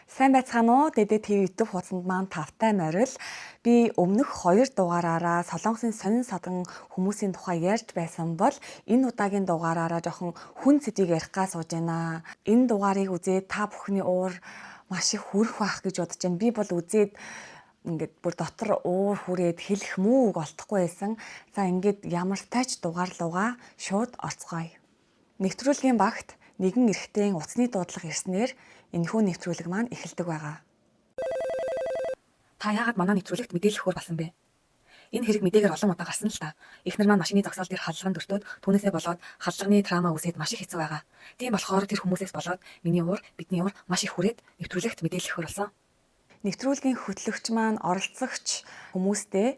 Сайн байцгаана уу? Дэдэ ТV YouTube хуудсанд маань тавтай морил. Би өмнөх 2 дугаараараа Солонгосын сонин садан хүмүүсийн тухай ярьж байсан бол энэ удаагийн дугаараараа жоохон хүн сэдвийг ярих га сууж байна. Энэ дугаарыг үзээд та бүхний уур маш их хүрэх байх гэж бодож байна. Би бол үзээд ингээд бүр дотор уур хүрээд хэлэх мүү үг олдохгүй байсан. За ингээд ямар тач дугаар лугаа шууд орцгоё. Нэвтрүүлгийн багт нэгэн эрэгтэйн утасны дуудлага ирснээр энэхүү нэвтрүүлэг маань эхэлдэг байгаа. Та яагаад манай нэвтрүүлэгт мэдээлэл өгөхөр болсон бэ? Энэ хэрэг мэдээгээр олон удаа гарсан л та. Эхнэр маань машины зогсоол дээр халлаган дөртөөд түүнээсээ болоод халлаганы трама үүсээд маш их хэцүү байгаа. Тийм болохоор тэр хүмүүсээс болоод миний уур, бидний уур маш их хүрээд нэвтрүүлэгт мэдээлэл өгөхөр болсон. Нэвтрүүлгийн хөтлөгч маань оролцогч хүмүүстэй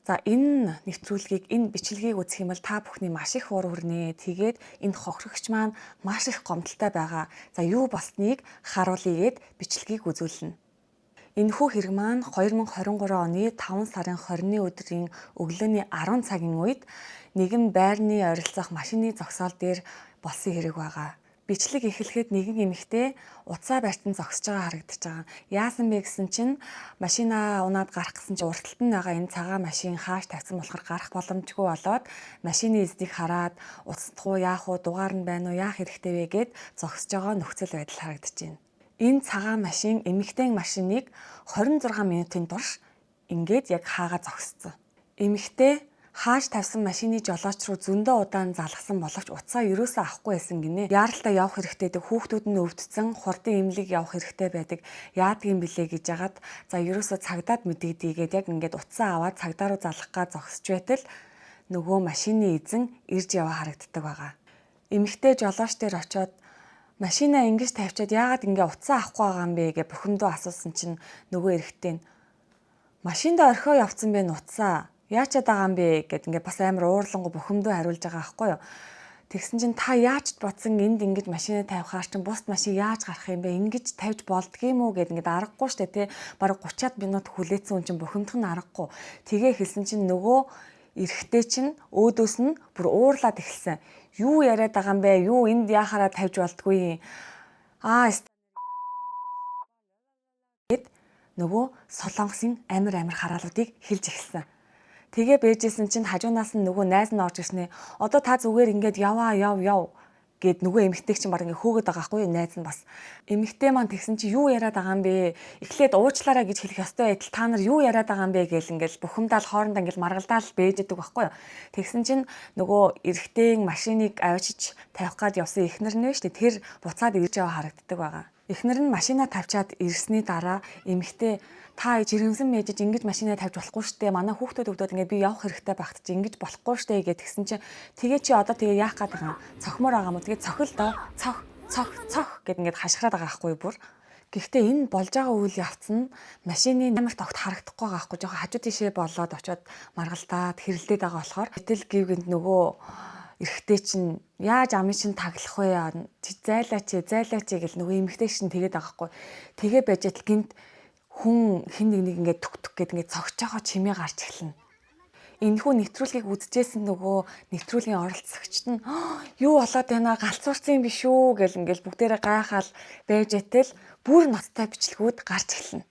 за энэ нэвтрүүлгийг, энэ бичлэгийг үзэх юм бол та бүхний маш их уур хүрнэ. Тэгээд энэ хохирогч маань маш их гомдолтой байгаа. За юу болсныг харуулъя гэд бичлэгийг үзүүлнэ. Энэхүү хэрэг маань 2023 оны 5 сарын 20-ны өдрийн өглөөний 10 цагийн үед нэгэн байрны ойролцоох машины зогсоол дээр болсон хэрэг байгаа. Бичлэг эхлэхэд нэгэн эмэгтэй уцаа барьсан зогсож байгаа харагдаж байгаа. Яасан бэ гэсэн чинь машинаа унаад гарах гэсэн чинь урталт нь байгаа энэ цагаан машин хааш тавьсан болохоор гарах боломжгүй болоод машины эзнийг хараад уцтах уу яах уу дугаар нь байна уу яах хэрэгтэй вэ гэд зогсож байгаа нөхцөл байдал харагдаж байна. Энэ цагаан машин эмэгтэй машиныг 26 минутын турш ингээд яг хаагаа зогссон. Эмэгтэй хааш тавьсан машины жолооч руу зөндөө удаан залгасан боловч уцаа ерөөсөө авахгүй байсан гинэ. Яаралтай явах хэрэгтэй дээ. Хүүхдүүд нь өвдсөн, хурдан эмнэлэг явах хэрэгтэй байдаг. Яадгийн билээ гэж яагаад за ерөөсөө цагдаад мэдэгдийгээд яг ингээд уцаа аваад цагдаа руу залгах га зогсож байтал нөгөө машины эзэн ирж яваа харагддаг байгаа. Эмэгтэй жолооч дээр очиод машинаа ингэж тавьчаад яагаад ингээ уцаа авахгүй байгаа юм бэ гэж бухимдуу асуусан чинь нөгөө эрэгтэй нь машинд орхио явцсан бэ уцаа яачаад байгаа юм бэ гэд ингээ бас амар уурлангу бухимдуу хариулж байгаа байхгүй юу. Тэгсэн чинь та яаж бодсон энд ингэж машинаа тавихаар чинь бусд машин яаж гарах юм бэ? Ингэж тавьж болдгийм үү гэд ингээд аргагүй штэ тий. Бараг 30-аад минут хүлээсэн хүн чинь бухимдах нь аргагүй. Тэгээ хэлсэн чинь нөгөө эрэгтэй чинь өөдөөс нь бүр уурлаад эхэлсэн. Юу яриад байгаа юм бэ? Юу энд яхаараа тавьж болдгүй. Гэд нөгөө солонгосын амар хараалуудыг хэлж эхэлсэн. Тэгээ бэжсэн чинь хажуунаас нь нөгөө найз нь орж ирснэ. Одоо та зүгээр ингээд яв гэд нөгөө эмэгтэй чинь баг ингээ хөөгд байгаа хгүй найз нь бас. Эмэгтэй маань тэгсэн чи юу яриад байгаа юм бэ? Эхлээд уучлаарай гэж хэлэх ёстой байтал та нар юу яриад байгаа юм бэ гэл ингээл бухимдаал хоорондоо ингээл маргалдаал бэжэдэг байхгүй юу. Тэгсэн чинь нөгөө эрэгтэйн машиныг авчиж тавих гад явсан эхнэр нь вэ штэ тэр буцаад ирж яваа харагддаг байгаа. Эхнэр нь машинаа тавьчаад ирсний дараа эмэгтэй та жирэмсэн мэжж ингэж машинаа тавьж болохгүй штэ. Манай хүүхдүүд өвдөд ингээд би явах хэрэгтэй багт чи ингэж болохгүй штэ гэж тэгсэн чинь тэгээ чи одоо тэгээ яах гээд байгаа юм. Цохмоор байгаа мó тэгээ цохил доо цох гэд ингээд хашгираад байгаа байхгүй бүр. Гэхдээ энэ болж байгаа үйл явц нь машины амарт огт харагдахгүй байгаа байхгүй. Жохоо хажуу тишээ болоод очиод маргалдаад хэрэлдээд байгаа болохоор гэтэл гівгэнд нөгөө эрэгтэй чинь яаж амын чинь таглах вэ? Зайлаач гэл нөгөө эмэгтэй чинь тэгээд байгаа байхгүй. Тэгээ байж тал гинт хүн хин нэг ингээд түк гэд ингээд цогч байгаа чимээ гарч эхэлнэ. Энэхүү нэвтрүүлгийг үзчихсэн нөгөө нэвтрүүлгийн оролцогчд нь юу болоод байна галзуурсан юм биш үү гэл ингээд бүгдээрээ гайхаал байж итэл бүр ноцтой бичлэгүүд гарч эхэлнэ.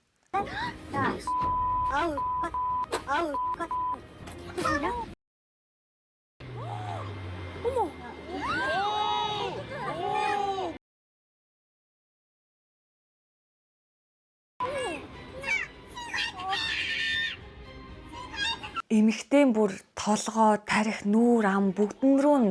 Эмэгтэй бүр толгой, тарих, нүүр, ам бүгдэн рүү нь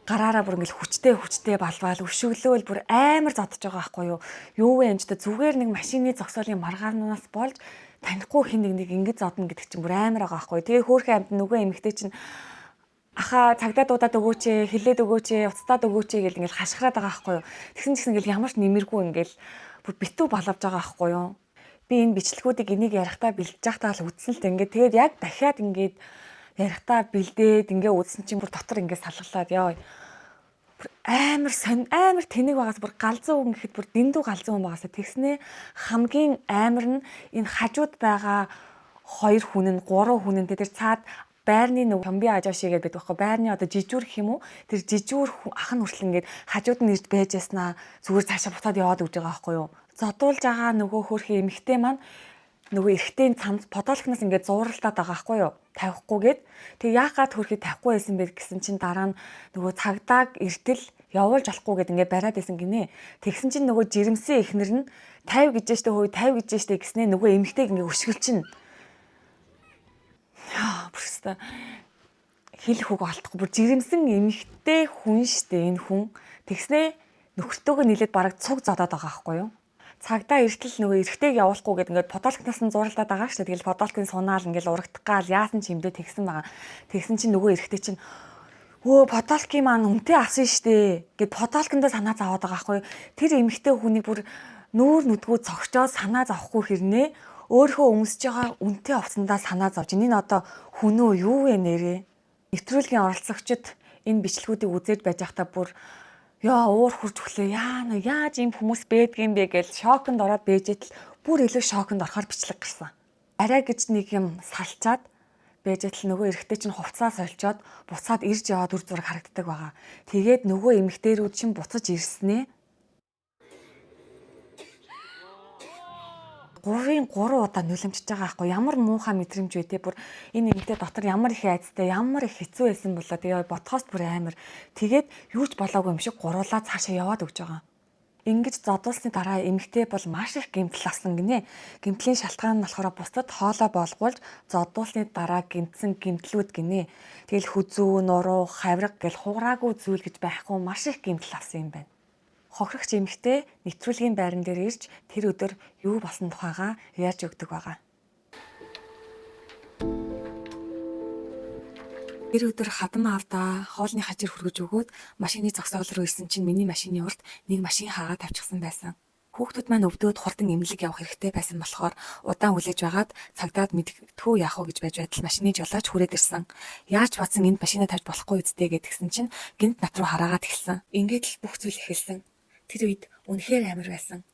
гараараа бүр ингээл хүчтэй балвал өшөглөөл бүр амар зодож байгаа байхгүй юу. Юу вэ энэ ч зүгээр нэг машины зогсоолын маргаанаас болж танихгүй хин нэг ингэж зодно гэдэг чинь бүр амар байгаа байхгүй юу. Тэгээ хөөхөн амт нөгөө эмэгтэй чинь аха цагдаа дуудаад өгөөч, хилээд өгөөч, уцтаад өгөөч гэл ингээл хашгираад байгаа байхгүй юу. Тэгсэн ингээл ямар ч нэмэргүй ингээл бүр битүү балавж байгаа байхгүй юу. Би энэ бичлэгүүдийг энийг ярихдаа бэлдэж байхдаа л үзсэн л тэгээд яг дахиад ингээд ярихдаа бэлдээд ингээ үзсэн чинь бүр дотор ингээ салгалаад яа амар тэнэг байгаас бүр галзуу хүн гэхэд бүр дэндүү галзуу хүн байгаасаа тэгснээ хамгийн амар нь энэ хажууд байгаа 2 хүн нь 3 хүн нь тэр цаад байрны нэг комби ажааши гэдэг байхгүй байрны одоо жижүүр гэх юм уу тэр жижүүр ах нь хүртэл ингээд хажууд нь ирж байж яснаа зүгээр цаашаа буцаад яваад өгч байгаа байхгүй юу. Зодуулж байгаа нөгөө хөрхи эмэгтэй маань нөгөө эрэгтэй цамд подолкноос ингээд зууралтаад байгаа байхгүй юу. Тавихгүйгээд тэг яагаад хөрхи тавихгүй байсан бэ гэсэн чинь дараа нь нөгөө цагдааг эртэл явуулж болохгүй гэд ингээд бариад байсан гинэ. Тэгсэн чинь нөгөө жирэмсэн эхнэр нь 50 гэж штэ хөөе 50 гэж штэ гэснээ нөгөө эмэгтэйг ингээд өшгөл чинь. Бүрстэ хэлэх үг алдахгүй бүр жирэмсэн эмэгтэй хүн штэ энэ хүн. Тэгснээ нөхөртөөгөө нийлээд бараг цуг зодоод байгаа байхгүй юу. Цагдаа эртэл нөгөө эрэгтэйг явуулахгүй гэд ингээд подолкноос нь зууралдаад байгаа штэ. Тэгэл подолкын сунаал ингээд урагдах гал яасан ч юмдээ тэгсэн байгаа. Тэгсэн чинь нөгөө эрэгтэй чинь өө подолкын маань үнтэй авсан штэ гэд подолкондоо санаа зовоод байгаа байхгүй. Тэр эмэгтэй хүнийг бүр нүүр нүдгүү цогчоо санаа зовхгүй хэрнээ өөрийнхөө өмсөж байгаа үнтэй овцондоо санаа зовж энэ одоо хүн үү юу вэ нэрээ. Нэвтрүүлгийн оролцогчид энэ бичлэгүүдийг үзээд байж байхдаа бүр яа уур хурж өглөө яана яаж ийм хүмүүс байдгийм бэ гэж шоконд ороод бэжэтэл бүр илүү шоконд орохоор бичлэг гарсан. Арай гэж нэг юм салчаад бэжэтэл нөгөө эрэгтэй чинь хувцаа сольчоод буцаад ирж яваад үр зураг харагддаг байгаа. Тэгээд нөгөө эмэгтэйрүүд чинь буцаж ирснээ 3 удаа нулимжиж байгаа байхгүй ямар муухай мэдрэмж вэ те бүр энэ эмэгтэй дотор ямар их айцтай ямар их хэцүү байсан болоо тэгээ бодхоос бүр амар тэгээд юу ч болоогүй юм шиг гуруулаа цаашаа яваад өгч байгаа. Ингэж зодуулсны дараа эмэгтэй бол маш их гэмтэл авсан гинэ. Гэмтлийн шалтгаан нь болохоор бусдад хоолой болгуулж зодуулсны дараа гэмтсэн гэмтлүүд гинэ. Тэгэл хүзүү, нуруу, хавраг гэл хуураагүй зүйл гэж байхгүй маш их гэмтэл авсан юм байна. Хохирогч эмэгтэй нэвтрүүлгийн байран дээр ирж тэр өдөр юу болсон тухайгаа ярьж өгдөг байгаа. Тэр өдөр хадам аавдаа хоолны хажир хүргэж өгөөд машины зогсоол руу ирсэн чинь миний машины урд нэг машин хаагаад тавьчихсан байсан. Хүүхдүүд маань өвдөөд хурдан эмнэлэг явах хэрэгтэй байсан болохоор удаан хүлээж байгаад цагдаад мэддэхүү яах вэ гэж байж байтал машины жолооч хүрээд ирсэн. Яаж бодсон энд машина тавьж болохгүй үсттэй гэдгсэн чинь гинт над руу хараагаад эхэлсэн. Ингээд л бүх зүйл эхэлсэн. Тэр үед үнэхээр амар байсан.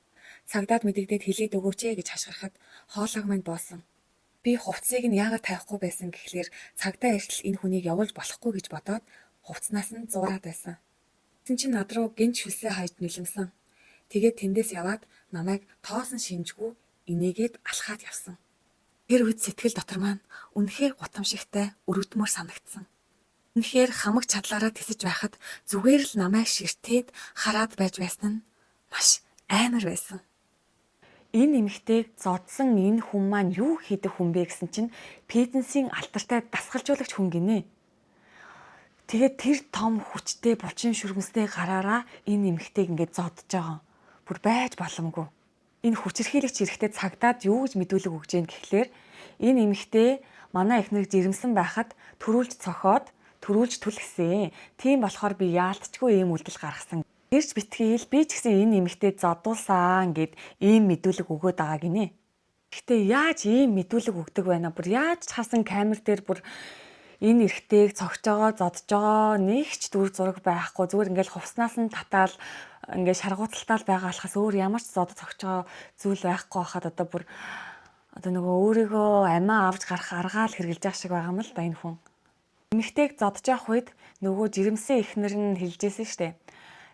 Цагдаад мэдэгдээд хэлээд өгөөч ээ гэж хашгирахад хоолойг мань боосон. Би хувцсыг нь яагаад тавихгүй байсан гэхлээр цагдаа эртэл энэ хүнийг явуулж болохгүй гэж бодоод хувцснаас нь зуураад байсан. Тэгсэн чинь над руу гинт шүлсээ хайж нөлөмсөн. Тэгээд тэндээс яваад намайг тоосон шинжгүй инээгээд алхаад явсан. Тэр үед сэтгэл дотор маань үнэхээр гутамшигтай өрөвдмөр санагдсан. Үнэхээр хамаг чадлаараа тисэж байхад зүгээр л намайг ширтээд хараад байж байсан нь маш амар байсан. Энэ эмэгтэйг зодсон энэ хүн маань юу хийдэг хүн бэ гэсэн чинь Педенсийн алтартай дасгалжуулагч хүн гинэ. Тэгээд тэр том хүчтэй булчин шүргэнстэй гараараа энэ эмэгтэйг ингээд зодож байгаа. Бүр байж боломгүй. Энэ хүчирхийлэгч эрэхтэй цагдаад юу гэж мэдүүлэг өгч яах гэхлээр энэ эмэгтэй манай эхнэрийг жирэмсэн байхад төрүүлж цохоод төрүүлж түлхсэн. Тийм болохоор би яалтчгүй ийм үйлдэл гаргасан. Тэрч битгийл би ч гэсэн энэ эмэгтэй зодуулсан гэд ийм мэдүүлэг өгөөд байгаа гинэ. Гэхдээ яаж ийм мэдүүлэг өгдөг байна? Бүр яаж хасан камер дээр бүр энэ эрэгтэйг цогж байгаа, зодж байгаа нэг ч дүр зураг байхгүй. Зүгээр ингээл хувцснаас нь татаал ингээд шаргууцалтаал байгаа болохоос өөр ямар ч зодож цогж байгаа зүйл байхгүй хахад одоо нөгөө өөрийгөө амиа авч гарах аргаа л хэрэгжилж байгаа шиг байгаа юм л да энэ хүн. Эмэгтэйг зодож явах үед нөгөө жирэмсэн эхнэр нь хэлжсэн штэ.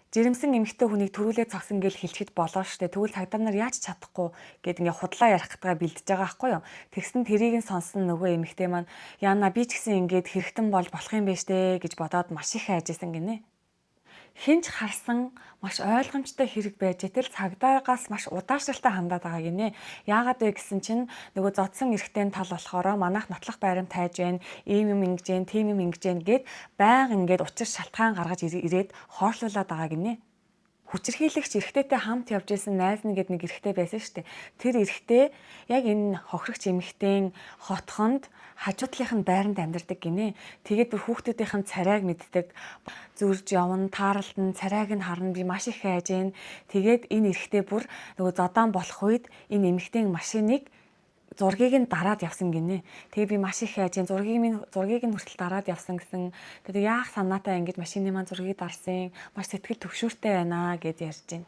Жирэмсэн эмэгтэй хүнийг төрүүлээ цогсон гэж хэлчихэд болоо штэ. Тэгвэл цагдаа нар яаж чадахгүй гэд ингээ худлаа ярих гэтгээ бэлдэж байгаа байхгүй юу. Тэгсэн тэрийг нь сонсон нөгөө эмэгтэй маань яана би ч гэсэн ингээд хэрэгтэн болж болох юм байна штэ гэж бодоод маш их хайжсэн гинэ. Хинч харсан маш ойлгомжтой хэрэг байж итэл цагдаагаас маш удаашралтай хандаад байгаа гинэ. Яагаад вэ гэсэн чинь нөгөө зодсон эрэгтэй тал болохоро манайх нотлох байрам тайж байна, ийм юм ингэж जैन, тийм юм ингэж जैन гэд байнга ингээд учир шалтгаан гаргаж ирээд хоошлуулад байгаа гинэ. Хүчирхийлэгч эрэгтэйтэй хамт явж исэн найз нь гээд нэг эрэгтэй байсан шүү дээ. Тэр эрэгтэй яг энэ хохирогч эмэгтэйн хотхонд хажуудлынх нь байранд амьдардаг гинэ. Тэгээд бүр хүүхдүүдийнх нь царайг мэддэг. Зүрж явна, таарлтан, царайг нь харна би маш их хайж гин. Тэгээд энэ эрэгтэй бүр нөгөө зодаан болох үед энэ эмэгтэйн машиныг зургийг нь дараад явсан гинэ. Тэгээ би маш их хайж зургийг нь хүртэл дараад явсан гэсэн. Тэгээ яах санаатай ингэж машины маань зургийг дарсан. Маш сэтгэл төвшөөртэй байна гэд ярьж байна.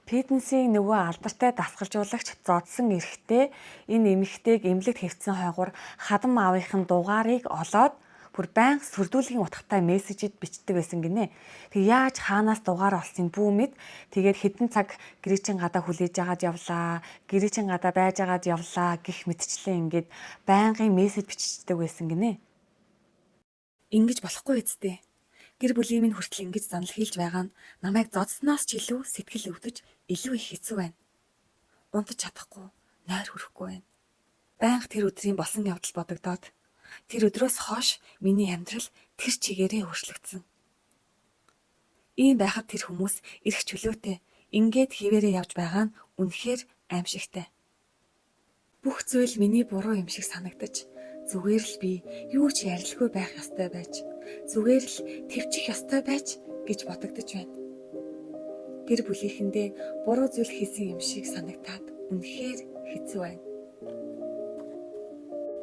Фитнесийн нөгөө алдартай дасгалжуулагч зодсон эрэгтэй энэ эмэгтэйг эмнэлэгт хэвтсэн хойгуур хадам аавынхын дугаарыг олоод бүр байнга сүрдүүлгийн утгатай мессежид бичдэг байсан гинэ. Тэг яаж хаанаас дугаар олсныг бүү мэд. Тэгээд хэдэн цаг гэрээчин гадаа хүлээж агаад явлаа. Гэрээчин гадаа байж агаад явлаа гэх мэтчлээ ингээд байнгын мессеж бичдэг байсан гинэ. Ингэж болохгүй үсттэй. Гэр бүлийн минь хүртэл ингэж занал хийлж байгаа нь намайг зодсноос ч илүү сэтгэл өвдөж илүү их хэцүү байна. Унтаж чадахгүй, нойр хүрэхгүй байна. Байнга тэр өдрийн болсон явдал бодогдоод тэр өдрөөс хойш миний амьдрал тэр чигээрээ өөрчлөгдсөн. Ийм байхад тэр хүмүүс эрх чөлөөтэй ингээд хിവэрээ явж байгаа нь үнэхээр аимшигтай. Бүх зүйл миний буруу юм шиг санагдаж, зүгээр л би юу ч ярилгүй байх ёстой байж, зүгээр л төвчих ёстой байж гэж бодогдож байна. Гэр бүлийнхэндээ буруу зүйл хийсэн юм шиг санагтаад үнэхээр хэцүү байна.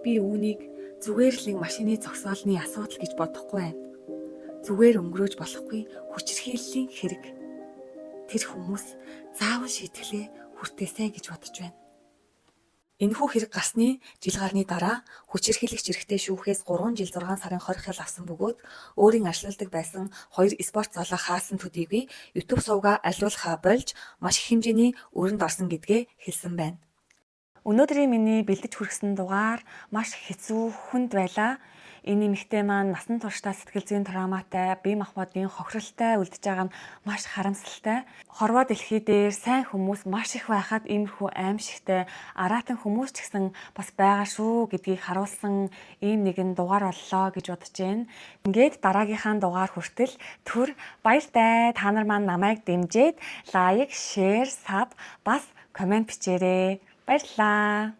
Би үүнийг зүгээр л нэг машины зогсоолны асуудал гэж бодохгүй байна. Зүгээр өнгөрөөж болохгүй хүчирхийллийн хэрэг. Тэр хүмүүс заавал шийтгэлээ хүртээсэй гэж бодож байна. Энэхүү хэрэг гарсны жил гарны дараа хүчирхийлэгч эрэгтэй шүүхээс 3 жил 6 сарын хорих хэл авсан бөгөөд өөрийн ажилладаг байсан 2 спорт залуу хаасан төдийгүй YouTube сувгаа аливаалхаа болж маш их хэмжээний өрөнд орсон гэдгээ хэлсэн байна. Өнөөдрийн миний бэлдэж хүргэсэн дугаар маш хэцүү хүнд байлаа. Энэ эмэгтэй маань насан туршдаа сэтгэл зүйн травматай, бие махбодын хохиролтой үлдэж байгаа нь маш харамсалтай. Хорвоо дэлхий дээр сайн хүмүүс маш их байхад иймэрхүү аимшигтай араатан хүмүүс ч гэсэн бас байгаа шүү гэдгийг харуулсан ийм нэгэн дугаар боллоо гэж бодож байна. Ингээд дараагийнхаа дугаар хүртэл түр баяртай. Та нар маань намайг дэмжиж лайк, шеэр, саб бас комент бичээрэй. Баярлалаа.